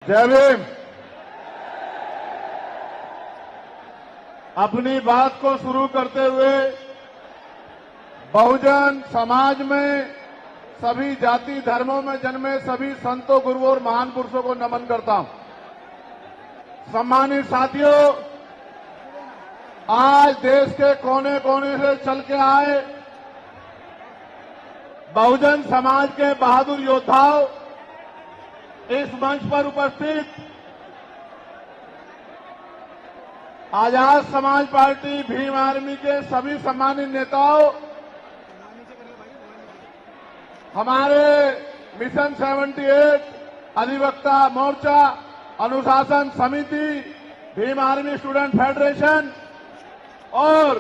जय भीम। अपनी बात को शुरू करते हुए बहुजन समाज में सभी जाति धर्मों में जन्मे सभी संतों, गुरुओं और महान पुरुषों को नमन करता हूं। सम्मानित साथियों, आज देश के कोने कोने से चल के आए बहुजन समाज के बहादुर योद्धाओं, इस मंच पर उपस्थित आजाद समाज पार्टी भीम आर्मी के सभी सम्मानित नेताओं, हमारे मिशन 78 अधिवक्ता मोर्चा, अनुशासन समिति, भीम आर्मी स्टूडेंट फेडरेशन और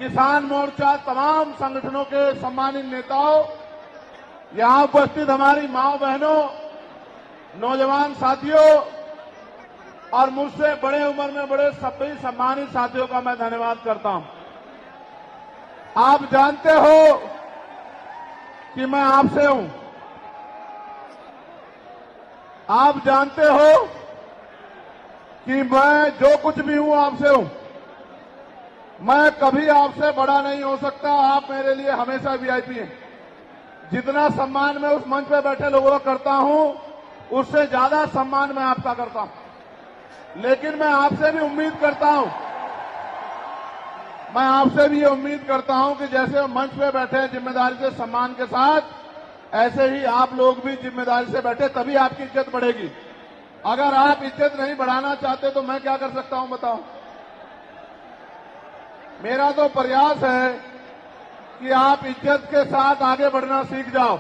किसान मोर्चा, तमाम संगठनों के सम्मानित नेताओं, यहां उपस्थित हमारी माओ बहनों, नौजवान साथियों और मुझसे बड़े उम्र में बड़े सभी सम्मानित साथियों का मैं धन्यवाद करता हूं। आप जानते हो कि मैं आपसे हूं। आप जानते हो कि मैं जो कुछ भी हूं आपसे हूं। मैं कभी आपसे बड़ा नहीं हो सकता। आप मेरे लिए हमेशा वीआईपी हैं। जितना सम्मान मैं उस मंच पे बैठे लोगों का करता हूं, उससे ज्यादा सम्मान मैं आपका करता हूं। लेकिन मैं आपसे भी उम्मीद करता हूं, मैं आपसे भी ये उम्मीद करता हूं कि जैसे मंच पे बैठे हैं जिम्मेदारी से, सम्मान के साथ, ऐसे ही आप लोग भी जिम्मेदारी से बैठे, तभी आपकी इज्जत बढ़ेगी। अगर आप इज्जत नहीं बढ़ाना चाहते तो मैं क्या कर सकता हूं बताओ। मेरा तो प्रयास है कि आप इज्जत के साथ आगे बढ़ना सीख जाओ।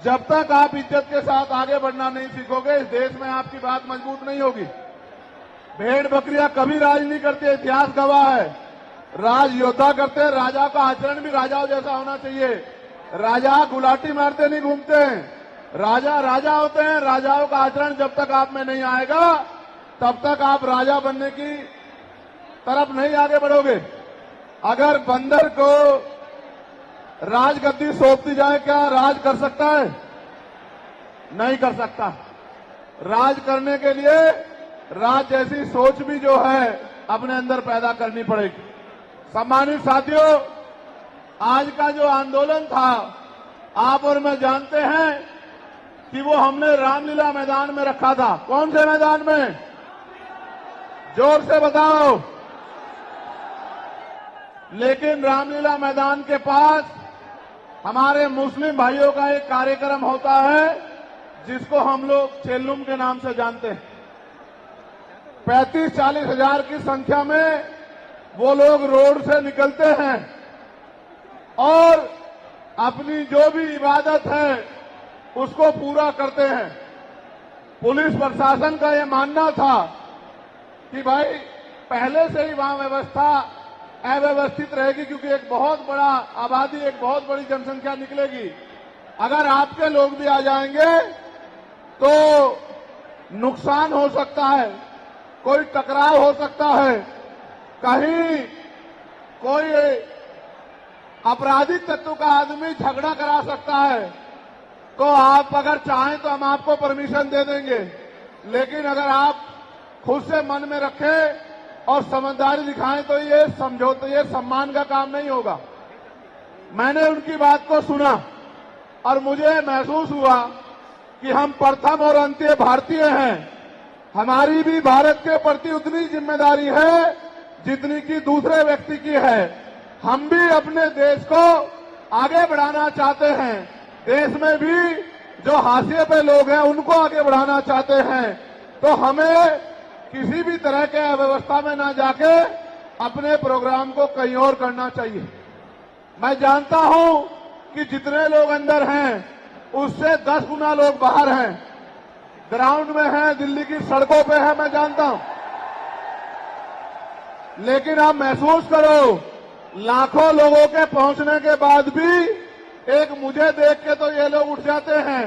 जब तक आप इज्जत के साथ आगे बढ़ना नहीं सीखोगे, इस देश में आपकी बात मजबूत नहीं होगी। भेड़ बकरियां कभी राज नहीं करती, इतिहास गवाह है। राज योद्धा करते हैं। राजा का आचरण भी राजाओं जैसा होना चाहिए। राजा गुलाटी मारते नहीं घूमते हैं। राजा राजा होते हैं। राजाओं का आचरण जब तक आप में नहीं आएगा, तब तक आप राजा बनने की तरफ नहीं आगे बढ़ोगे। अगर बंदर को राजगद्दी सौंप दी जाए, क्या राज कर सकता है? नहीं कर सकता। राज करने के लिए राज जैसी सोच भी जो है अपने अंदर पैदा करनी पड़ेगी। सम्मानित साथियों, आज का जो आंदोलन था, आप और मैं जानते हैं कि वो हमने रामलीला मैदान में रखा था। कौन से मैदान में? जोर से बताओ। लेकिन रामलीला मैदान के पास हमारे मुस्लिम भाइयों का एक कार्यक्रम होता है जिसको हम लोग चेल्लुम के नाम से जानते हैं। 35-40 हजार की संख्या में वो लोग रोड से निकलते हैं और अपनी जो भी इबादत है उसको पूरा करते हैं। पुलिस प्रशासन का ये मानना था कि भाई पहले से ही वहां व्यवस्था अव्यवस्थित रहेगी, क्योंकि एक बहुत बड़ा आबादी, एक बहुत बड़ी जनसंख्या निकलेगी। अगर आपके लोग भी आ जाएंगे तो नुकसान हो सकता है, कोई टकराव हो सकता है, कहीं कोई आपराधिक तत्व का आदमी झगड़ा करा सकता है। तो आप अगर चाहें तो हम आपको परमिशन दे देंगे, लेकिन अगर आप खुद से मन में रखें और समझदारी दिखाएं तो ये समझौते, ये सम्मान का काम नहीं होगा। मैंने उनकी बात को सुना और मुझे महसूस हुआ कि हम प्रथम और अंत्य भारतीय हैं। हमारी भी भारत के प्रति उतनी जिम्मेदारी है जितनी कि दूसरे व्यक्ति की है। हम भी अपने देश को आगे बढ़ाना चाहते हैं। देश में भी जो हाशिए पे लोग हैं उनको आगे बढ़ाना चाहते हैं। तो हमें किसी भी तरह के अव्यवस्था में ना जाके अपने प्रोग्राम को कहीं और करना चाहिए। मैं जानता हूं कि जितने लोग अंदर हैं उससे 10 गुना लोग बाहर हैं, ग्राउंड में हैं, दिल्ली की सड़कों पे हैं, मैं जानता हूं। लेकिन आप महसूस करो, लाखों लोगों के पहुंचने के बाद भी एक मुझे देख के तो ये लोग उठ जाते हैं,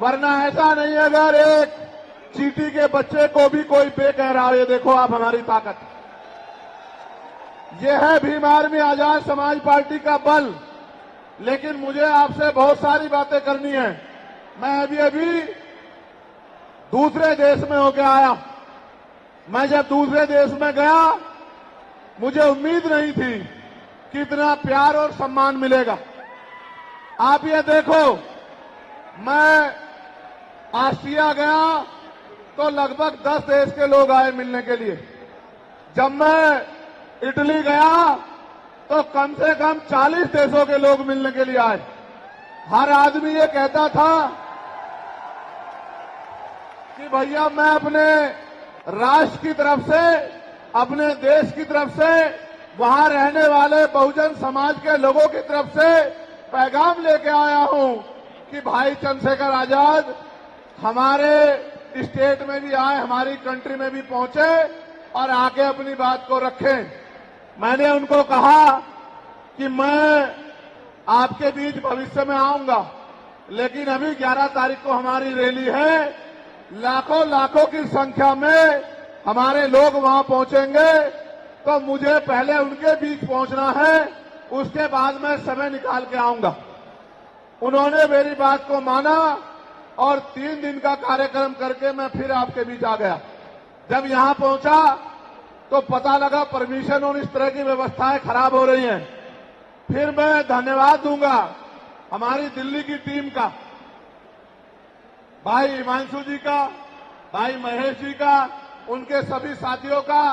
वरना ऐसा नहीं है। अगर एक चींटी के बच्चे को भी कोई बे कह रहा है, ये देखो आप हमारी ताकत। ये है भीम आर्मी आजाद समाज पार्टी का बल। लेकिन मुझे आपसे बहुत सारी बातें करनी है। मैं अभी दूसरे देश में होके आया। मैं जब दूसरे देश में गया, मुझे उम्मीद नहीं थी कि इतना प्यार और सम्मान मिलेगा। आप ये देखो, मैं ऑस्ट्रिया गया तो लगभग 10 देश के लोग आए मिलने के लिए। जब मैं इटली गया तो कम से कम 40 देशों के लोग मिलने के लिए आए। हर आदमी ये कहता था कि भैया मैं अपने राष्ट्र की तरफ से, अपने देश की तरफ से, वहां रहने वाले बहुजन समाज के लोगों की तरफ से पैगाम लेके आया हूं कि भाई चंद्रशेखर आजाद हमारे स्टेट में भी आए, हमारी कंट्री में भी पहुंचे और आके अपनी बात को रखें। मैंने उनको कहा कि मैं आपके बीच भविष्य में आऊंगा, लेकिन अभी 11 तारीख को हमारी रैली है। लाखों लाखों की संख्या में हमारे लोग वहां पहुंचेंगे, तो मुझे पहले उनके बीच पहुंचना है, उसके बाद मैं समय निकाल के आऊंगा। उन्होंने मेरी बात को माना और 3 दिन का कार्यक्रम करके मैं फिर आपके बीच आ गया। जब यहां पहुंचा तो पता लगा परमिशन और इस तरह की व्यवस्थाएं खराब हो रही हैं। फिर मैं धन्यवाद दूंगा हमारी दिल्ली की टीम का, भाई हिमांशु जी का, भाई महेश जी का, उनके सभी साथियों का,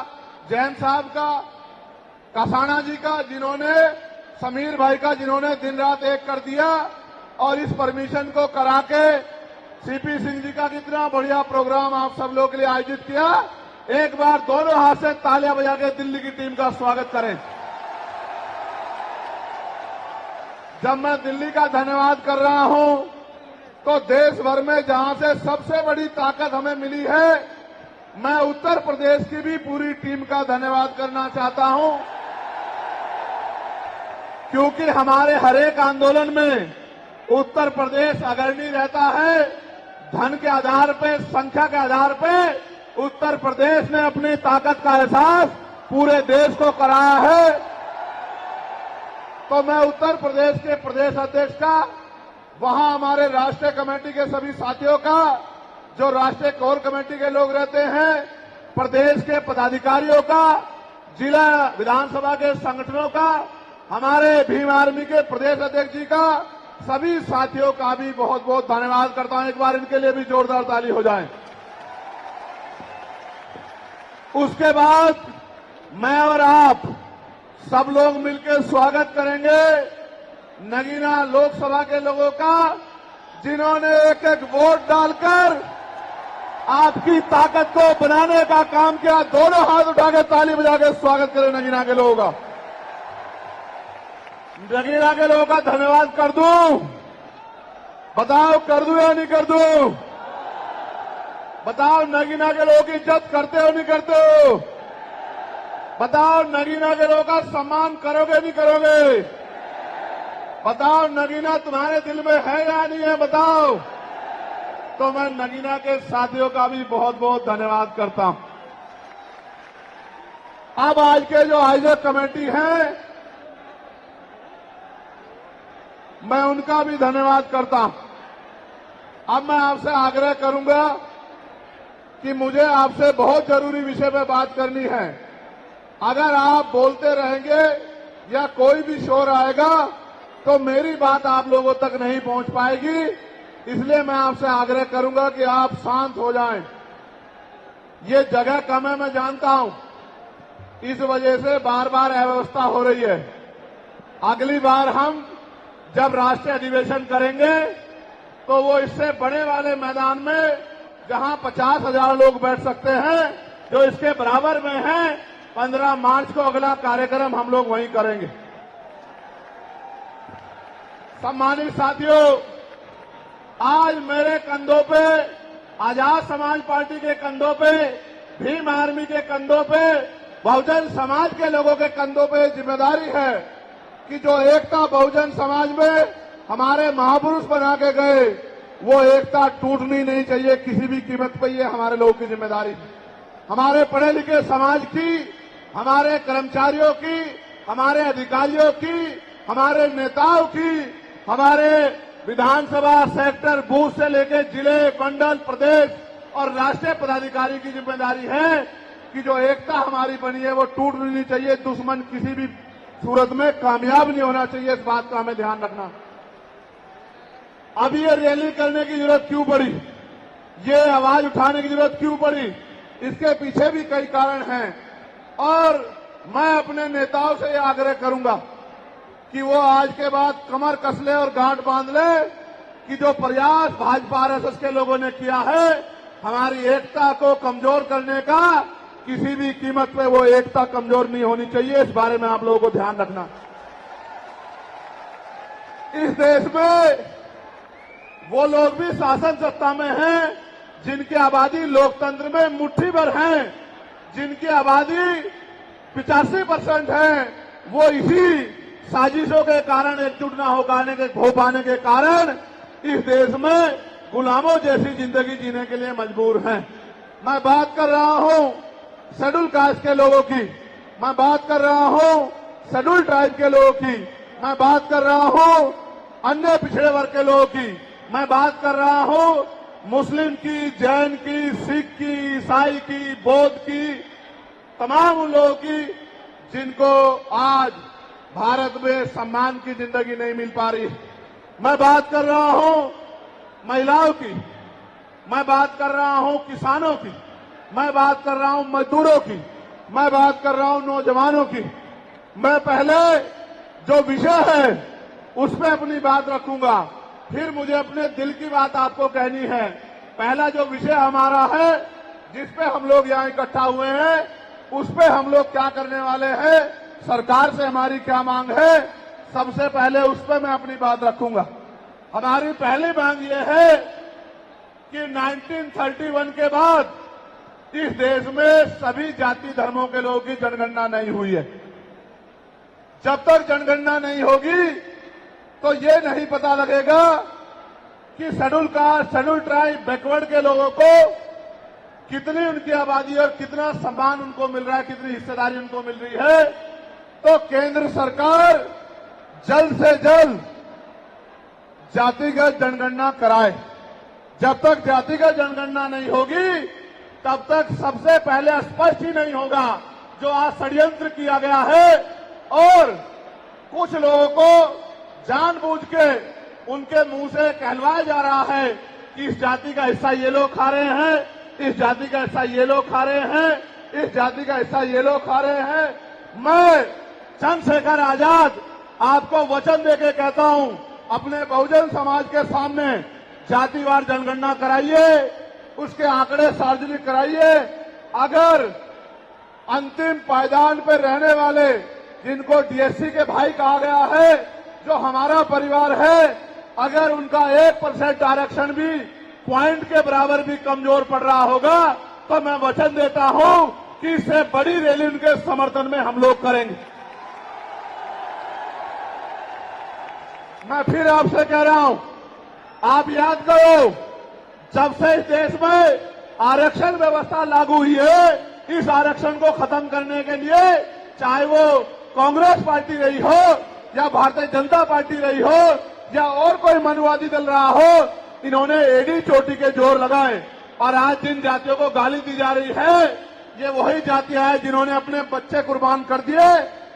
जैन साहब का, कसाना जी का, जिन्होंने, समीर भाई का, जिन्होंने दिन रात एक कर दिया और इस परमिशन को करा के सीपी सिंह जी का कितना बढ़िया प्रोग्राम आप सब लोगों के लिए आयोजित किया। एक बार दोनों हाथ से तालियां बजा के दिल्ली की टीम का स्वागत करें। जब मैं दिल्ली का धन्यवाद कर रहा हूं तो देश भर में जहां से सबसे बड़ी ताकत हमें मिली है, मैं उत्तर प्रदेश की भी पूरी टीम का धन्यवाद करना चाहता हूं, क्योंकि हमारे हर एक आंदोलन में उत्तर प्रदेश अग्रणी रहता है। धन के आधार पे, संख्या के आधार पे उत्तर प्रदेश ने अपनी ताकत का एहसास पूरे देश को कराया है। तो मैं उत्तर प्रदेश के प्रदेश अध्यक्ष का, वहां हमारे राष्ट्रीय कमेटी के सभी साथियों का, जो राष्ट्रीय कोर कमेटी के लोग रहते हैं, प्रदेश के पदाधिकारियों का, जिला विधानसभा के संगठनों का, हमारे भीम आर्मी के प्रदेश अध्यक्ष जी का, सभी साथियों का भी बहुत बहुत धन्यवाद करता हूं। एक बार इनके लिए भी जोरदार ताली हो जाए। उसके बाद मैं और आप सब लोग मिलकर स्वागत करेंगे नगीना लोकसभा के लोगों का, जिन्होंने एक एक वोट डालकर आपकी ताकत को बनाने का काम किया। दोनों हाथ उठा के ताली बजा के स्वागत करें नगीना के लोगों का। नगीना के लोगों का धन्यवाद कर दूं? बताओ कर दूं या नहीं कर दूं? बताओ नगीना के लोगों की इज्जत करते हो नहीं करते हो? बताओ नगीना के लोगों का सम्मान करोगे नहीं करोगे? बताओ नगीना तुम्हारे दिल में है या नहीं है? बताओ। तो मैं नगीना के साथियों का भी बहुत बहुत धन्यवाद करता हूं। अब आज के जो आयोजक कमेटी है, मैं उनका भी धन्यवाद करता हूं। अब मैं आपसे आग्रह करूंगा कि मुझे आपसे बहुत जरूरी विषय पर बात करनी है। अगर आप बोलते रहेंगे या कोई भी शोर आएगा तो मेरी बात आप लोगों तक नहीं पहुंच पाएगी। इसलिए मैं आपसे आग्रह करूंगा कि आप शांत हो जाएं। ये जगह कम है, मैं जानता हूं, इस वजह से बार बार अव्यवस्था हो रही है। अगली बार हम जब राष्ट्रीय अधिवेशन करेंगे तो वो इससे बड़े वाले मैदान में, जहां 50,000 लोग बैठ सकते हैं, जो इसके बराबर में है, 15 मार्च को अगला कार्यक्रम हम लोग वहीं करेंगे। सम्मानित साथियों, आज मेरे कंधों पे, आजाद समाज पार्टी के कंधों पे, भीम आर्मी के कंधों पे, बहुजन समाज के लोगों के कंधों पे जिम्मेदारी है कि जो एकता बहुजन समाज में हमारे महापुरुष बना के गए, वो एकता टूटनी नहीं चाहिए किसी भी कीमत पर। ये हमारे लोगों की जिम्मेदारी है। हमारे पढ़े लिखे समाज की, हमारे कर्मचारियों की, हमारे अधिकारियों की, हमारे नेताओं की, हमारे विधानसभा सेक्टर बूथ से लेकर जिले, मंडल, प्रदेश और राष्ट्रीय पदाधिकारी की जिम्मेदारी है कि जो एकता हमारी बनी है वो टूट नहीं चाहिए। दुश्मन किसी भी सूरत में कामयाब नहीं होना चाहिए, इस बात का हमें ध्यान रखना। अब ये रैली करने की जरूरत क्यों पड़ी, ये आवाज उठाने की जरूरत क्यों पड़ी, इसके पीछे भी कई कारण हैं। और मैं अपने नेताओं से ये आग्रह करूंगा कि वो आज के बाद कमर कस ले और गांठ बांध ले कि जो प्रयास भाजपा आरएसएस के लोगों ने किया है हमारी एकता को कमजोर करने का, किसी भी कीमत पे वो एकता कमजोर नहीं होनी चाहिए। इस बारे में आप लोगों को ध्यान रखना। इस देश में वो लोग भी शासन सत्ता में हैं जिनकी आबादी लोकतंत्र में मुट्ठी भर है, जिनकी आबादी 85% है, वो इसी साजिशों के कारण एकजुट न हो पाने के कारण इस देश में गुलामों जैसी जिंदगी जीने के लिए मजबूर हैं। मैं बात कर रहा हूं शेड्यूल कास्ट के लोगों की, मैं बात कर रहा हूं शेड्यूल ट्राइब के लोगों की, मैं बात कर रहा हूं अन्य पिछड़े वर्ग के लोगों की, मैं बात कर रहा हूं मुस्लिम की, जैन की, सिख की, ईसाई की, बौद्ध की, तमाम उन लोगों की जिनको आज भारत में सम्मान की जिंदगी नहीं मिल पा रही। मैं बात कर रहा हूं महिलाओं की, मैं बात कर रहा हूं किसानों की, मैं बात कर रहा हूं मजदूरों की, मैं बात कर रहा हूं नौजवानों की। मैं पहले जो विषय है उस पर अपनी बात रखूंगा, फिर मुझे अपने दिल की बात आपको कहनी है। पहला जो विषय हमारा है जिस पे हम लोग यहाँ इकट्ठा हुए हैं, उस पे हम लोग क्या करने वाले हैं, सरकार से हमारी क्या मांग है, सबसे पहले उस पे मैं अपनी बात रखूंगा। हमारी पहली मांग ये है कि 1931 के बाद इस देश में सभी जाति धर्मों के लोगों की जनगणना नहीं हुई है। जब तक जनगणना नहीं होगी तो ये नहीं पता लगेगा कि schedule caste, schedule tribe, backward के लोगों को कितनी उनकी आबादी और कितना सम्मान उनको मिल रहा है, कितनी हिस्सेदारी उनको मिल रही है। तो केंद्र सरकार जल्द से जल्द जातिगत जनगणना कराए। जब तक जातिगत जनगणना नहीं होगी तब तक सबसे पहले स्पष्ट ही नहीं होगा जो आज षड्यंत्र किया गया है और कुछ लोगों को जानबूझ के उनके मुंह से कहलवाया जा रहा है कि इस जाति का हिस्सा ये लोग खा रहे हैं, इस जाति का हिस्सा ये लोग खा रहे हैं, इस जाति का हिस्सा ये लोग खा रहे हैं। मैं चंद्रशेखर आजाद आपको वचन देके कहता हूं, अपने बहुजन समाज के सामने जातिवार जनगणना कराइए, उसके आंकड़े सार्वजनिक कराइए। अगर अंतिम पायदान पर रहने वाले जिनको डीएससी के भाई कहा गया है, जो हमारा परिवार है, अगर उनका 1% आरक्षण भी पॉइंट के बराबर भी कमजोर पड़ रहा होगा तो मैं वचन देता हूं कि इससे बड़ी रैली उनके समर्थन में हम लोग करेंगे। मैं फिर आपसे कह रहा हूं, आप याद करो, जब से इस देश में आरक्षण व्यवस्था लागू हुई है, इस आरक्षण को खत्म करने के लिए चाहे वो कांग्रेस पार्टी रही हो या भारतीय जनता पार्टी रही हो या और कोई मनुवादी दल रहा हो, इन्होंने एडी चोटी के जोर लगाए। और आज जिन जातियों को गाली दी जा रही है, ये वही जातियां हैं जिन्होंने अपने बच्चे कुर्बान कर दिए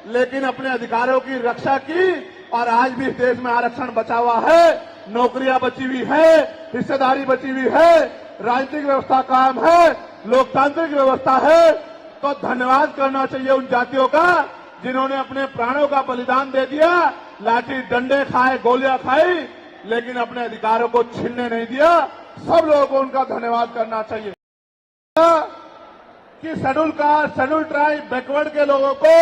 लेकिन अपने अधिकारों की रक्षा की और आज भी इस देश में आरक्षण बचा हुआ है, नौकरियां बची हुई है, हिस्सेदारी बची हुई है, राजनीतिक व्यवस्था कायम है, लोकतांत्रिक व्यवस्था है। तो धन्यवाद करना चाहिए उन जातियों का जिन्होंने अपने प्राणों का बलिदान दे दिया, लाठी डंडे खाए, गोलियां खाई, लेकिन अपने अधिकारों को छीनने नहीं दिया। सब लोगों को उनका धन्यवाद करना चाहिए। कि schedule caste, schedule tribe, backward के लोगों को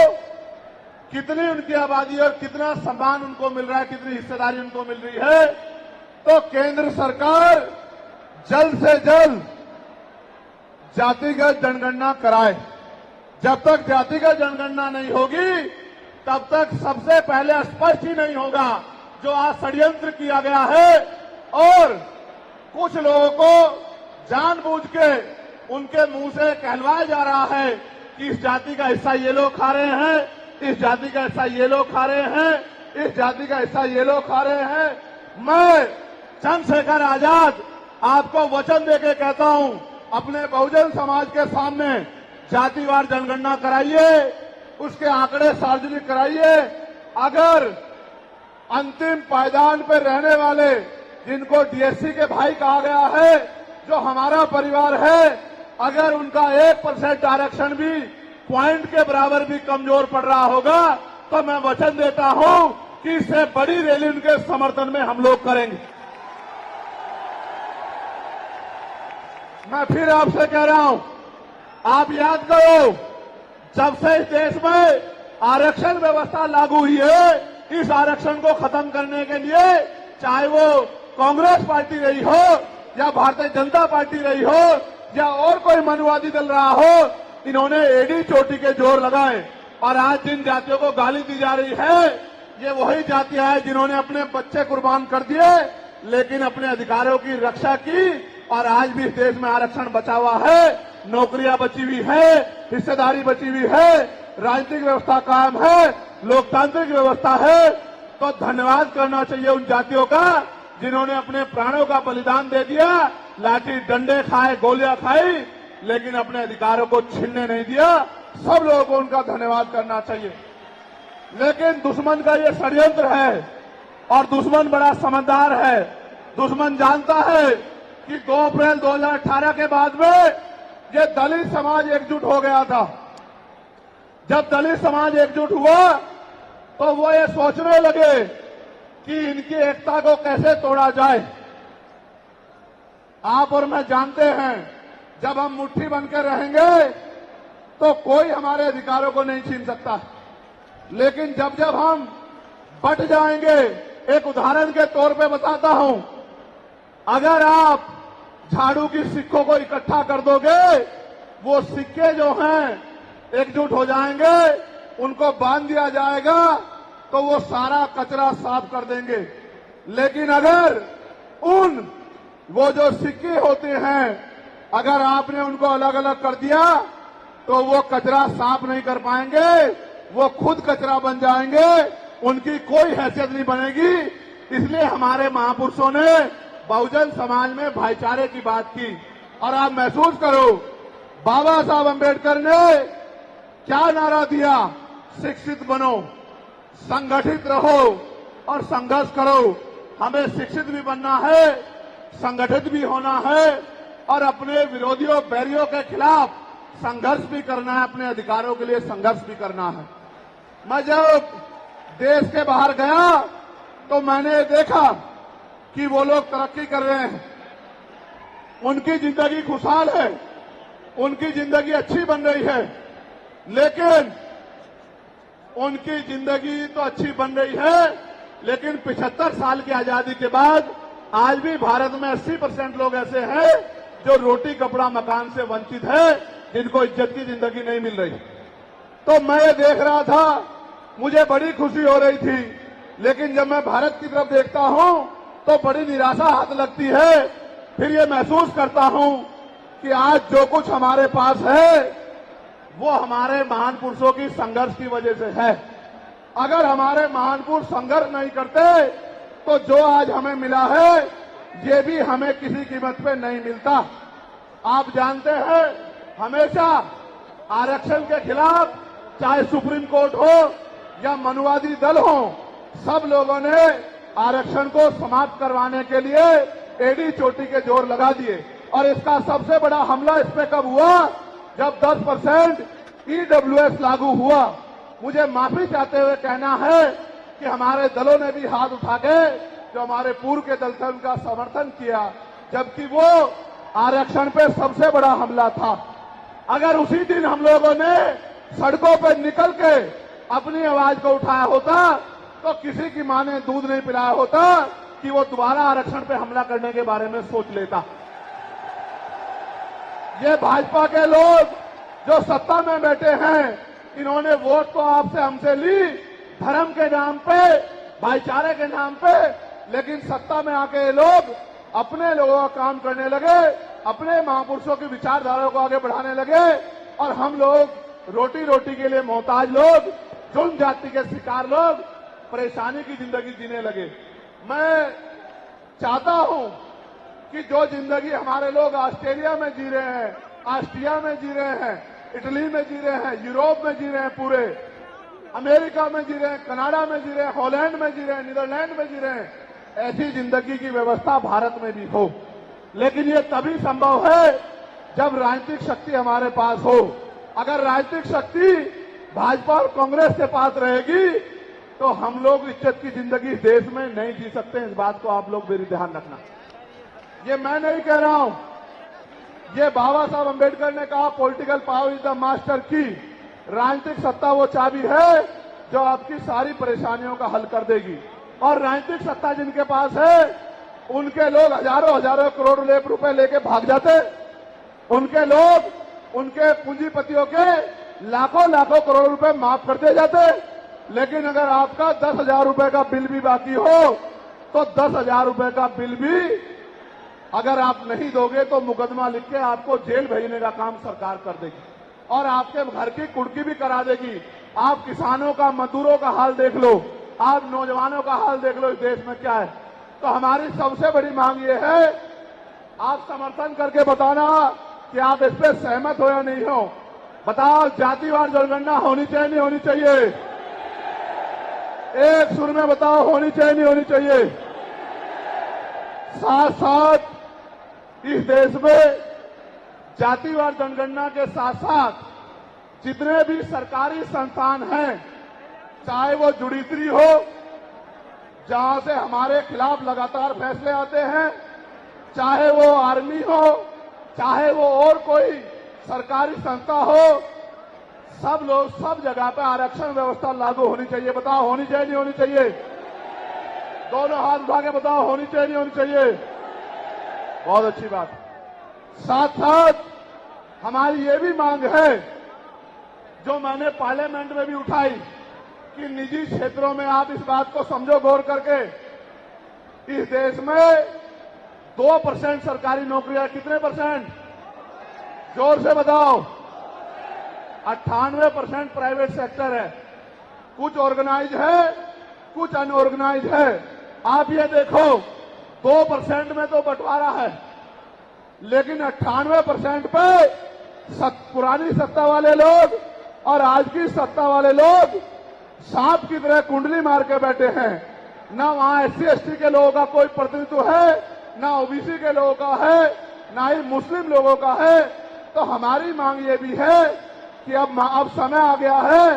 कितनी उनकी आबादी और कितना सम्मान उनको मिल रहा है, कितनी हिस्सेदारी उनको मिल रही है। तो केंद्र सरकार जल्द से जल्द जातिगत जनगणना कराए। जब तक जातिगत जनगणना नहीं होगी तब तक सबसे पहले स्पष्ट ही नहीं होगा जो आज षड्यंत्र किया गया है और कुछ लोगों को जानबूझ के उनके मुंह से कहलवाया जा रहा है कि इस जाति का हिस्सा ये लोग खा रहे हैं, इस जाति का हिस्सा ये लोग खा रहे हैं, इस जाति का हिस्सा ये लोग खा रहे हैं। मैं चंद्रशेखर आजाद आपको वचन देके कहता हूं, अपने बहुजन समाज के सामने जातिवार जनगणना कराइए, उसके आंकड़े सार्वजनिक कराइए। अगर अंतिम पायदान पर रहने वाले, जिनको डीएससी के भाई कहा गया है, जो हमारा परिवार है, अगर उनका 1% आरक्षण भी पॉइंट के बराबर भी कमजोर पड़ रहा होगा, तो मैं वचन देता हूं कि इससे बड़ी रैली उनके समर्थन में हम लोग करेंगे। मैं फिर आपसे कह रहा हूं, आप याद करो, जब से इस देश में आरक्षण व्यवस्था लागू हुई है, इस आरक्षण को खत्म करने के लिए चाहे वो कांग्रेस पार्टी रही हो या भारतीय जनता पार्टी रही हो या और कोई मनुवादी दल रहा हो, इन्होंने एडी चोटी के जोर लगाए। और आज जिन जातियों को गाली दी जा रही है, ये वही जातियां हैं जिन्होंने अपने बच्चे कुर्बान कर दिए, लेकिन अपने अधिकारों की रक्षा की। और आज भी इस देश में आरक्षण बचा हुआ है, नौकरियां बची हुई है, हिस्सेदारी बची हुई है, राजनीतिक व्यवस्था कायम है, लोकतांत्रिक व्यवस्था है। तो धन्यवाद करना चाहिए उन जातियों का जिन्होंने अपने प्राणों का बलिदान दे दिया, लाठी डंडे खाए, गोलियां खाई, लेकिन अपने अधिकारों को छीनने नहीं दिया। सब लोगों को उनका धन्यवाद करना चाहिए। लेकिन दुश्मन का ये षड्यंत्र है और दुश्मन बड़ा समझदार है। दुश्मन जानता है कि 2 अप्रैल 2018 के बाद में ये दलित समाज एकजुट हो गया था। जब दलित समाज एकजुट हुआ तो वो ये सोचने लगे कि इनकी एकता को कैसे तोड़ा जाए। आप और मैं जानते हैं, जब हम मुट्ठी बनकर रहेंगे तो कोई हमारे अधिकारों को नहीं छीन सकता। लेकिन जब जब हम बट जाएंगे, एक उदाहरण के तौर पे बताता हूं, अगर आप झाड़ू की सिक्कों को इकट्ठा कर दोगे, वो सिक्के जो हैं एकजुट हो जाएंगे, उनको बांध दिया जाएगा तो वो सारा कचरा साफ कर देंगे। लेकिन अगर वो जो सिक्के होते हैं, अगर आपने उनको अलग अलग कर दिया तो वो कचरा साफ नहीं कर पाएंगे, वो खुद कचरा बन जाएंगे, उनकी कोई हैसियत नहीं बनेगी। इसलिए हमारे महापुरुषों ने बहुजन समाज में भाईचारे की बात की। और आप महसूस करो, बाबा साहब अम्बेडकर ने क्या नारा दिया? शिक्षित बनो, संगठित रहो और संघर्ष करो। हमें शिक्षित भी बनना है, संगठित भी होना है और अपने विरोधियों, बैरियों के खिलाफ संघर्ष भी करना है, अपने अधिकारों के लिए संघर्ष भी करना है। मैं जब देश के बाहर गया तो मैंने देखा कि वो लोग तरक्की कर रहे हैं, उनकी जिंदगी खुशहाल है, उनकी जिंदगी अच्छी बन रही है। लेकिन उनकी जिंदगी तो अच्छी बन रही है, लेकिन 75 साल की आजादी के बाद आज भी भारत में 80% लोग ऐसे हैं जो रोटी, कपड़ा, मकान से वंचित है, जिनको इज्जत की जिंदगी नहीं मिल रही। तो मैं ये देख रहा था, मुझे बड़ी खुशी हो रही थी। लेकिन जब मैं भारत की तरफ देखता हूं तो बड़ी निराशा हाथ लगती है। फिर ये महसूस करता हूं कि आज जो कुछ हमारे पास है वो हमारे महान पुरुषों की संघर्ष की वजह से है। अगर हमारे महान पुरुष संघर्ष नहीं करते तो जो आज हमें मिला है ये भी हमें किसी कीमत पे नहीं मिलता। आप जानते हैं, हमेशा आरक्षण के खिलाफ चाहे सुप्रीम कोर्ट हो या मनुवादी दल हो, सब लोगों ने आरक्षण को समाप्त करवाने के लिए एडी चोटी के जोर लगा दिए। और इसका सबसे बड़ा हमला इस पे कब हुआ? जब 10% ईडब्ल्यूएस लागू हुआ। मुझे माफी चाहते हुए कहना है कि हमारे दलों ने भी हाथ उठा के, जो हमारे पूर्व के दल थे, उनका समर्थन किया, जबकि वो आरक्षण पे सबसे बड़ा हमला था। अगर उसी दिन हम लोगों ने सड़कों पर निकल के अपनी आवाज को उठाया होता तो किसी की मां ने दूध नहीं पिलाया होता कि वो दोबारा आरक्षण पे हमला करने के बारे में सोच लेता। ये भाजपा के लोग जो सत्ता में बैठे हैं, इन्होंने वोट तो आपसे हमसे ली धर्म के नाम पे, भाईचारे के नाम पे, लेकिन सत्ता में आके ये लोग अपने लोगों का काम करने लगे, अपने महापुरुषों की विचारधारा को आगे बढ़ाने लगे और हम लोग रोटी रोटी के लिए मोहताज लोग, जुल्म जाति के शिकार लोग परेशानी की जिंदगी जीने लगे। मैं चाहता हूं कि जो जिंदगी हमारे लोग ऑस्ट्रेलिया में जी रहे हैं, ऑस्ट्रिया में जी रहे हैं, इटली में जी रहे हैं, यूरोप में जी रहे हैं, पूरे अमेरिका में जी रहे हैं, कनाडा में जी रहे हैं, हॉलैंड में जी रहे हैं, नीदरलैंड में जी रहे हैं, ऐसी जिंदगी की व्यवस्था भारत में भी हो। लेकिन ये तभी संभव है जब राजनीतिक शक्ति हमारे पास हो। अगर राजनीतिक शक्ति भाजपा और कांग्रेस के पास रहेगी तो हम लोग इज्जत की जिंदगी इस देश में नहीं जी सकते। इस बात को आप लोग मेरी ध्यान रखना। ये मैं नहीं कह रहा हूं, ये बाबा साहब अंबेडकर ने कहा, political power is the master की। राजनीतिक सत्ता वो चाबी है जो आपकी सारी परेशानियों का हल कर देगी। और राजनीतिक सत्ता जिनके पास है उनके लोग हजारों हजारों करोड़ रुपए लेके भाग जाते। उनके लोग उनके पूंजीपतियों के लाखों लाखों करोड़ रुपए माफ करते जाते। लेकिन अगर आपका 10,000 रुपए का बिल भी बाकी हो तो 10,000 रुपए का बिल भी अगर आप नहीं दोगे तो मुकदमा लिख के आपको जेल भेजने का काम सरकार कर देगी और आपके घर की कुर्की भी करा देगी। आप किसानों का, मजदूरों का हाल देख लो, आप नौजवानों का हाल देख लो इस देश में क्या है। तो हमारी सबसे बड़ी मांग ये है, आप समर्थन करके बताना कि आप इस पर सहमत हो या नहीं हो। बताओ, जातिवार जनगणना होनी चाहिए नहीं होनी चाहिए? एक सुर में बताओ, होनी चाहिए नहीं होनी चाहिए? साथ साथ इस देश में जातिवार जनगणना के साथ साथ जितने भी सरकारी संस्थान हैं, चाहे वो जुडिशरी हो जहां से हमारे खिलाफ लगातार फैसले आते हैं, चाहे वो आर्मी हो, चाहे वो और कोई सरकारी संस्था हो, सब लोग सब जगह पे आरक्षण व्यवस्था लागू होनी चाहिए। बताओ, होनी चाहिए नहीं होनी चाहिए? दोनों हाथ उठा के बताओ, होनी चाहिए नहीं होनी चाहिए? बहुत अच्छी बात। साथ साथ हमारी ये भी मांग है जो मैंने पार्लियामेंट में भी उठाई कि निजी क्षेत्रों में आप इस बात को समझो गौर करके, इस देश में 2% सरकारी नौकरियां, कितने परसेंट? जोर से बताओ। 98% प्राइवेट सेक्टर है। कुछ ऑर्गेनाइज है, कुछ अनऑर्गेनाइज है। आप ये देखो, 2% में तो बंटवारा है, लेकिन 98% पे पुरानी सत्ता वाले लोग और आज की सत्ता वाले लोग सांप की तरह कुंडली मार के बैठे हैं। ना वहां SC/ST के लोगों का कोई प्रतिनिधित्व है, ना OBC के लोगों का है, ना ही मुस्लिम लोगों का है। तो हमारी मांग ये भी है कि अब समय आ गया है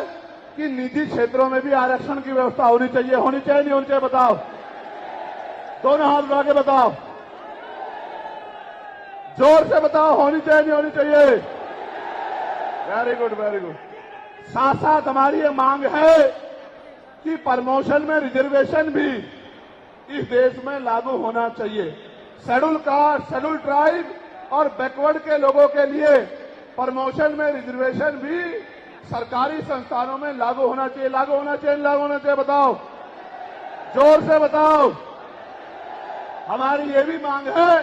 कि निजी क्षेत्रों में भी आरक्षण की व्यवस्था होनी चाहिए। होनी चाहिए नहीं होनी चाहिए? बताओ, दोनों हाथ उठा के बताओ, जोर से बताओ, होनी चाहिए नहीं होनी चाहिए? Very good, very good. साथ साथ हमारी ये मांग है कि प्रमोशन में रिजर्वेशन भी इस देश में लागू होना चाहिए। शेड्यूल कास्ट, शेड्यूल ट्राइब और बैकवर्ड के लोगों के लिए प्रमोशन में रिजर्वेशन भी सरकारी संस्थानों में लागू होना चाहिए। लागू होना चाहिए, लागू होना चाहिए? बताओ, जोर से बताओ। हमारी ये भी मांग है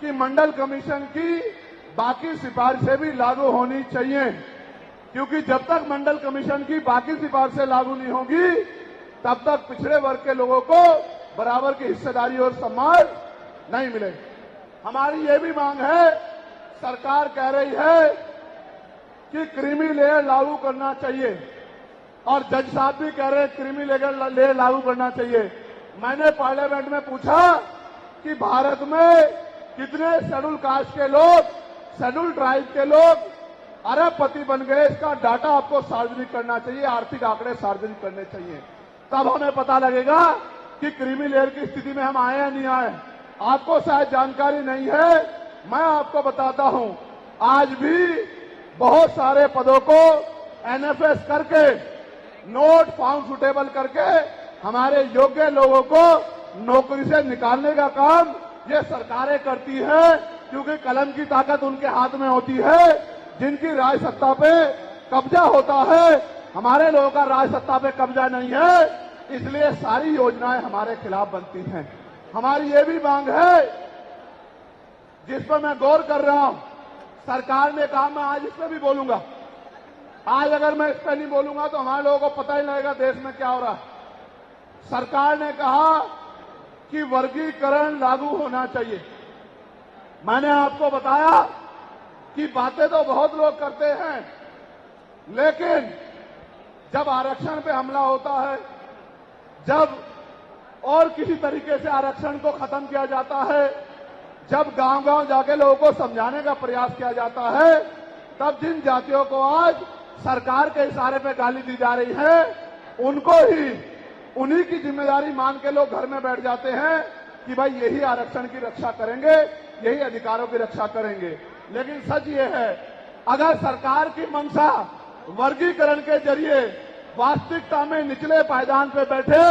कि मंडल कमीशन की बाकी सिफारिशें भी लागू होनी चाहिए, क्योंकि जब तक मंडल कमीशन की बाकी सिफारिशें लागू नहीं होगी तब तक पिछड़े वर्ग के लोगों को बराबर की हिस्सेदारी और सम्मान नहीं मिलेगी। हमारी ये भी मांग है, सरकार कह रही है कि क्रीमी लेयर लागू करना चाहिए और जज साहब भी कह रहे हैं क्रीमी लेयर लागू करना चाहिए। मैंने पार्लियामेंट में पूछा कि भारत में कितने शेड्यूल कास्ट के लोग, शेड्यूल ट्राइब के लोग अरबपति बन गए, इसका डाटा आपको सार्वजनिक करना चाहिए, आर्थिक आंकड़े सार्वजनिक करने चाहिए। तब हमें पता लगेगा कि क्रीमी लेयर की स्थिति में हम आए या नहीं आए। आपको शायद जानकारी नहीं है, मैं आपको बताता हूं, आज भी बहुत सारे पदों को NFS करके, नोट फाउंड सुटेबल करके हमारे योग्य लोगों को नौकरी से निकालने का काम ये सरकारें करती है, क्योंकि कलम की ताकत उनके हाथ में होती है। जिनकी राज सत्ता पे कब्जा होता है, हमारे लोगों का राज सत्ता पे कब्जा नहीं है, इसलिए सारी योजनाएं हमारे खिलाफ बनती हैं। हमारी ये भी मांग है, जिस पर मैं गौर कर रहा हूं, सरकार ने कहा, मैं आज इस पर भी बोलूंगा। आज अगर मैं इस पर नहीं बोलूंगा तो हमारे लोगों को पता ही नहीं लगेगा देश में क्या हो रहा है। सरकार ने कहा कि वर्गीकरण लागू होना चाहिए। मैंने आपको बताया कि बातें तो बहुत लोग करते हैं, लेकिन जब आरक्षण पे हमला होता है, जब और किसी तरीके से आरक्षण को खत्म किया जाता है, जब गांव-गांव जाके लोगों को समझाने का प्रयास किया जाता है, तब जिन जातियों को आज सरकार के इशारे पे गाली दी जा रही है, उनको ही उन्हीं की जिम्मेदारी मान के लोग घर में बैठ जाते हैं कि भाई यही आरक्षण की रक्षा करेंगे, यही अधिकारों की रक्षा करेंगे। लेकिन सच ये है, अगर सरकार की मंशा वर्गीकरण के जरिए वास्तविकता में निचले पायदान पे बैठे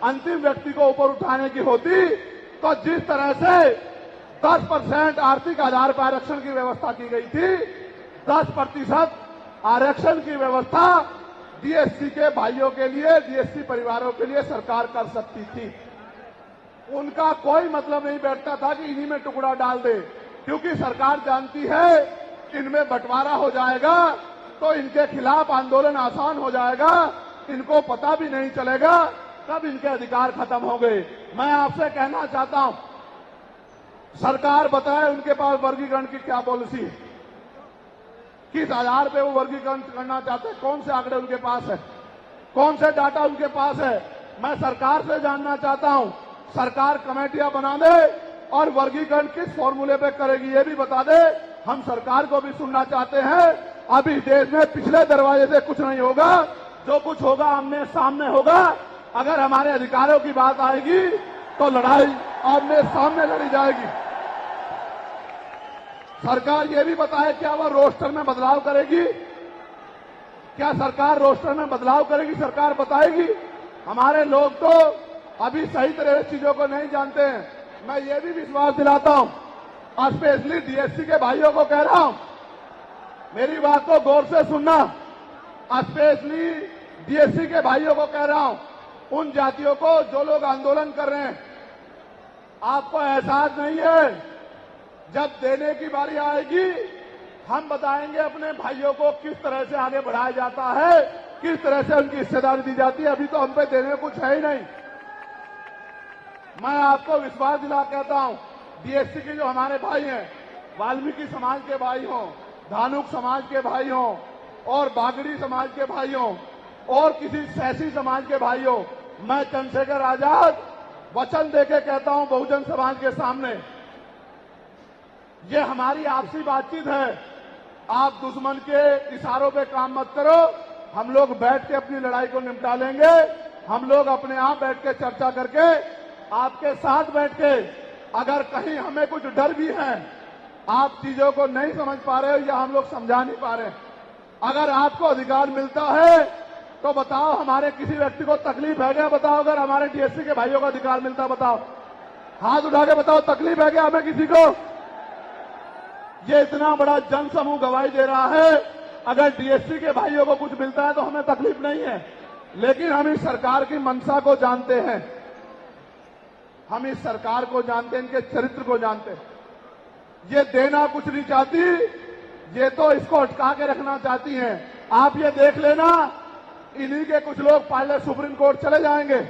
अंतिम व्यक्ति को ऊपर उठाने की होती, तो जिस तरह से 10% आर्थिक आधार पर आरक्षण की व्यवस्था की गई थी, 10% आरक्षण की व्यवस्था डीएससी के भाइयों के लिए, डीएससी परिवारों के लिए सरकार कर सकती थी। उनका कोई मतलब नहीं बैठता था कि इन्हीं में टुकड़ा डाल दे, क्योंकि सरकार जानती है इनमें बंटवारा हो जाएगा तो इनके खिलाफ आंदोलन आसान हो जाएगा, इनको पता भी नहीं चलेगा कब इनके अधिकार खत्म हो गए। मैं आपसे कहना चाहता हूं, सरकार बताए उनके पास वर्गीकरण की क्या पॉलिसी है, किस आधार पे वो वर्गीकरण करना चाहते हैं, कौन से आंकड़े उनके पास है, कौन से डाटा उनके पास है। मैं सरकार से जानना चाहता हूं, सरकार कमेटियां बना दे और वर्गीकरण किस फॉर्मूले पे करेगी ये भी बता दे। हम सरकार को भी सुनना चाहते हैं। अभी देश में पिछले दरवाजे से कुछ नहीं होगा, जो कुछ होगा आमने सामने होगा। अगर हमारे अधिकारों की बात आएगी तो लड़ाई आमने सामने लड़ी जाएगी। सरकार ये भी बताए क्या वह रोस्टर में बदलाव करेगी, क्या सरकार रोस्टर में बदलाव करेगी, सरकार बताएगी। हमारे लोग तो अभी सही तरह से चीजों को नहीं जानते हैं। मैं ये भी विश्वास दिलाता हूं, स्पेशली डीएससी के भाइयों को कह रहा हूं, मेरी बात को गौर से सुनना। स्पेशली डीएससी के भाइयों को कह रहा हूं, उन जातियों को जो लोग आंदोलन कर रहे हैं, आपको एहसास नहीं है, जब देने की बारी आएगी हम बताएंगे अपने भाइयों को किस तरह से आगे बढ़ाया जाता है, किस तरह से उनकी हिस्सेदारी दी जाती है। अभी तो हम पे देने कुछ है ही नहीं। मैं आपको विश्वास दिला कहता हूं, डीएससी के जो हमारे भाई हैं, वाल्मीकि समाज के भाई हों, धानुक समाज के भाई हों और बागड़ी समाज के भाई हों और किसी सैसी समाज के भाई हों, मैं चंद्रशेखर आजाद वचन देके कहता हूं बहुजन समाज के सामने, ये हमारी आपसी बातचीत है। आप दुश्मन के इशारों पे काम मत करो, हम लोग बैठ के अपनी लड़ाई को निपटा लेंगे। हम लोग अपने आप बैठ के चर्चा करके आपके साथ बैठ के, अगर कहीं हमें कुछ डर भी है, आप चीजों को नहीं समझ पा रहे हो या हम लोग समझा नहीं पा रहे, अगर आपको अधिकार मिलता है तो बताओ, हमारे किसी व्यक्ति को तकलीफ है क्या? बताओ, अगर हमारे डीएससी के भाइयों को अधिकार मिलता, बताओ, हाथ उठा के बताओ, तकलीफ है क्या हमें किसी को? ये इतना बड़ा जन समूह गवाही दे रहा है, अगर डीएससी के भाइयों को कुछ मिलता है तो हमें तकलीफ नहीं है। लेकिन हम इस सरकार की मंशा को जानते हैं, हम इस सरकार को जानते हैं, इनके चरित्र को जानते हैं। ये देना कुछ नहीं चाहती, ये तो इसको अटका के रखना चाहती हैं। आप ये देख लेना, इन्हीं के कुछ लोग पहले सुप्रीम कोर्ट चले जाएंगे।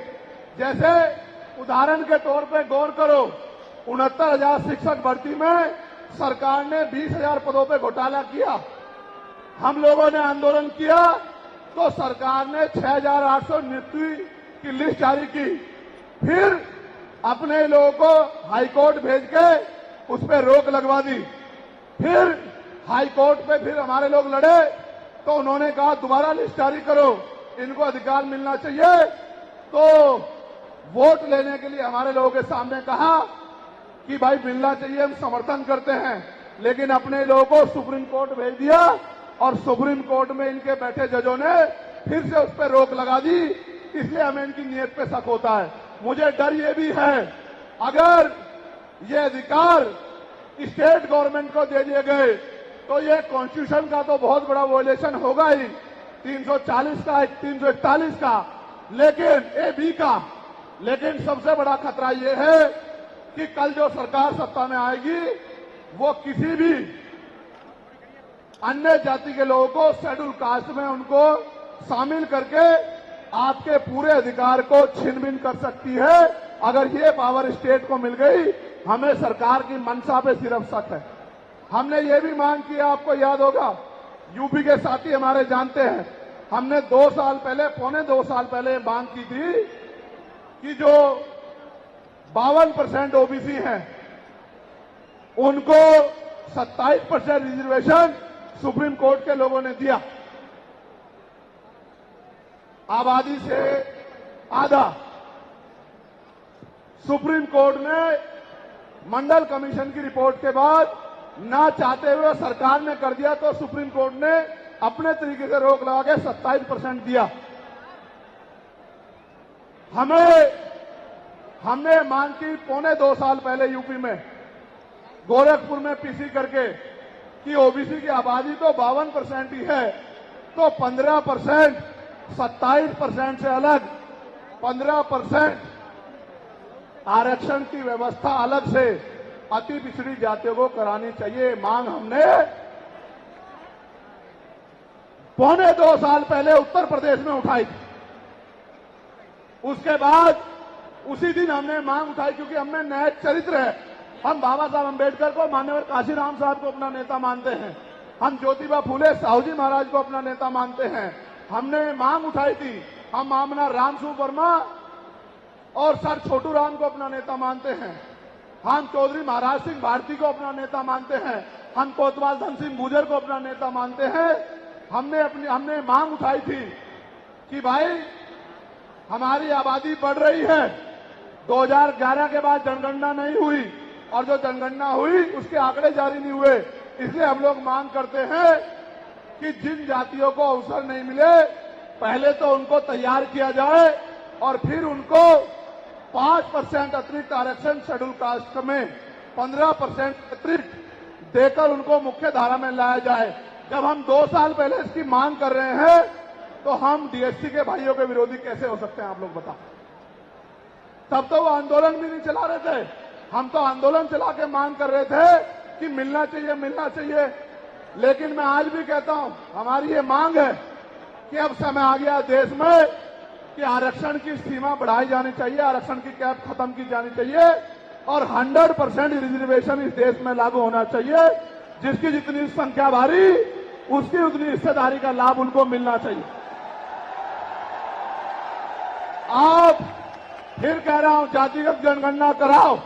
जैसे उदाहरण के तौर पे गौर करो, 69,000 शिक्षक भर्ती में सरकार ने 20,000 पदों पे घोटाला किया। हम लोगों ने आंदोलन किया तो सरकार ने 6,800 नियुक्ति की लिस्ट जारी की। फिर अपने लोगों को हाईकोर्ट भेज के उस पर रोक लगवा दी। फिर हाईकोर्ट पे फिर हमारे लोग लड़े तो उन्होंने कहा दोबारा लिस्ट जारी करो, इनको अधिकार मिलना चाहिए। तो वोट लेने के लिए हमारे लोगों के सामने कहा कि भाई मिलना चाहिए, हम समर्थन करते हैं, लेकिन अपने लोगों को सुप्रीम कोर्ट भेज दिया और सुप्रीम कोर्ट में इनके बैठे जजों ने फिर से उस पर रोक लगा दी। इसलिए हमें इनकी नीयत पे शक होता है। मुझे डर ये भी है, अगर ये अधिकार स्टेट गवर्नमेंट को दे दिए गए तो ये कॉन्स्टिट्यूशन का तो बहुत बड़ा वॉयलेशन होगा ही, 340 का, 341 का, लेकिन AB का। लेकिन सबसे बड़ा खतरा ये है कि कल जो सरकार सत्ता में आएगी वो किसी भी अन्य जाति के लोगों को शेड्यूल कास्ट में उनको शामिल करके आपके पूरे अधिकार को छीन-बीन कर सकती है। अगर ये पावर स्टेट को मिल गई हमें सरकार की मंशा पे सिर्फ शक है। हमने ये भी मांग किया, आपको याद होगा, यूपी के साथी हमारे जानते हैं, हमने 2 साल पहले, पौने 2 साल पहले मांग की थी कि जो 52% ओबीसी हैं उनको 27% रिजर्वेशन सुप्रीम कोर्ट के लोगों ने दिया, आबादी से आधा। सुप्रीम कोर्ट ने मंडल कमीशन की रिपोर्ट के बाद ना चाहते हुए सरकार ने कर दिया, तो सुप्रीम कोर्ट ने अपने तरीके से रोक लगा के 27% दिया। हमने मांग की पौने 2 साल पहले यूपी में गोरखपुर में पीसी करके कि ओबीसी की आबादी तो 52% ही है, तो 15%, 27% से अलग 15% आरक्षण की व्यवस्था अलग से अति पिछड़ी जातियों को करानी चाहिए। मांग हमने पौने 2 साल पहले उत्तर प्रदेश में उठाई थी। उसके बाद उसी दिन हमने मांग उठाई, क्योंकि हमें नए चरित्र है। हम बाबा साहब अम्बेडकर को, माननीय काशीराम साहब को अपना नेता मानते हैं, हम ज्योतिबा फूले साहू जी महाराज को अपना नेता मानते हैं। हमने मांग उठाई थी, हम मामला रामसू वर्मा और सर छोटू राम को अपना नेता मानते हैं, हम चौधरी महाराज सिंह भारती को अपना नेता मानते हैं, हम कोतवाल धन सिंह गुर्जर को अपना नेता मानते हैं। हमने मांग उठाई थी कि भाई हमारी आबादी बढ़ रही है, 2011 के बाद जनगणना नहीं हुई और जो जनगणना हुई उसके आंकड़े जारी नहीं हुए, इसलिए हम लोग मांग करते हैं कि जिन जातियों को अवसर नहीं मिले पहले तो उनको तैयार किया जाए और फिर उनको 5% अतिरिक्त आरक्षण शेड्यूल कास्ट में 15% अतिरिक्त देकर उनको मुख्य धारा में लाया जाए। जब हम 2 साल पहले इसकी मांग कर रहे हैं तो हम डीएससी के भाइयों के विरोधी कैसे हो सकते हैं, आप लोग बताओ। तब तो वो आंदोलन भी नहीं चला रहे थे, हम तो आंदोलन चला के मांग कर रहे थे कि मिलना चाहिए, मिलना चाहिए। लेकिन मैं आज भी कहता हूं, हमारी ये मांग है कि अब समय आ गया देश में कि आरक्षण की सीमा बढ़ाई जानी चाहिए, आरक्षण की कैप खत्म की जानी चाहिए और 100% रिजर्वेशन इस देश में लागू होना चाहिए। जिसकी जितनी संख्या भारी उसकी उतनी हिस्सेदारी का लाभ उनको मिलना चाहिए। आप फिर कह रहा हूं, जातिगत जनगणना कराओ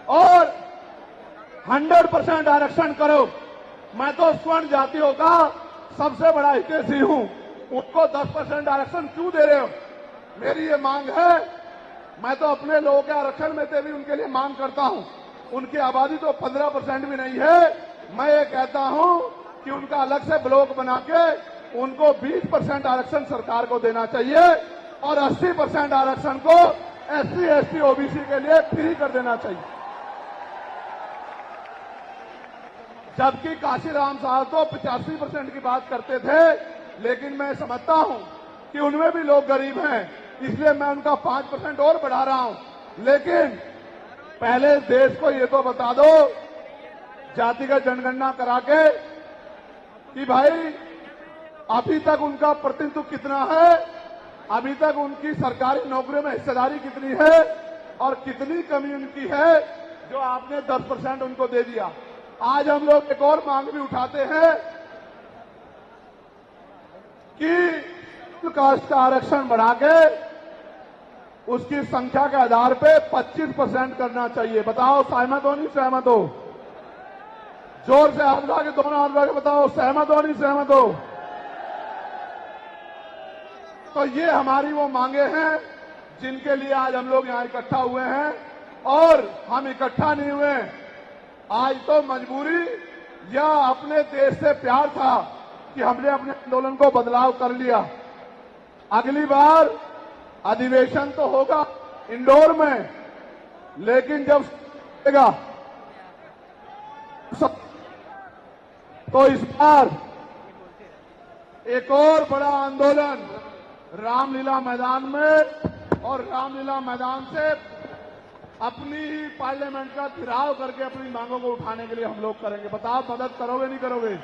और 100% आरक्षण करो। मैं तो स्वर्ण जातियों का सबसे बड़ा हितैषी हूं, उनको 10% आरक्षण क्यों दे रहे हो? मेरी ये मांग है। मैं तो अपने लोगों के आरक्षण में से भी उनके लिए मांग करता हूं। उनकी आबादी तो 15% भी नहीं है। मैं ये कहता हूं कि उनका अलग से ब्लॉक बना के उनको 20% आरक्षण सरकार को देना चाहिए और 80% आरक्षण को एससी, एसटी, ओबीसी के लिए फ्री कर देना चाहिए। जबकि काशीराम साहब तो 85% की बात करते थे, लेकिन मैं समझता हूं कि उनमें भी लोग गरीब हैं, इसलिए मैं उनका 5% और बढ़ा रहा हूं। लेकिन पहले देश को ये तो बता दो, जातिगत जनगणना करा के, कि भाई अभी तक उनका प्रतिनिधित्व कितना है, अभी तक उनकी सरकारी नौकरियों में हिस्सेदारी कितनी है और कितनी कमी उनकी है जो आपने 10% उनको दे दिया। आज हम लोग एक और मांग भी उठाते हैं कि कास्ट का आरक्षण बढ़ा के उसकी संख्या के आधार पे 25% करना चाहिए। बताओ सहमत हो नहीं सहमत हो? जोर से हाथ उठा के, दोनों हाथ उठा के बताओ सहमत हो नहीं सहमत हो? तो ये हमारी वो मांगे हैं जिनके लिए आज हम लोग यहां इकट्ठा हुए हैं। और हम इकट्ठा नहीं हुए आज तो मजबूरी या अपने देश से प्यार था कि हमने अपने आंदोलन को बदलाव कर लिया। अगली बार अधिवेशन तो होगा इंदौर में, लेकिन जब तो इस बार एक और बड़ा आंदोलन रामलीला मैदान में, और रामलीला मैदान से अपनी ही पार्लियामेंट का घेराव करके अपनी मांगों को उठाने के लिए हम लोग करेंगे। बताओ मदद करोगे नहीं करोगे?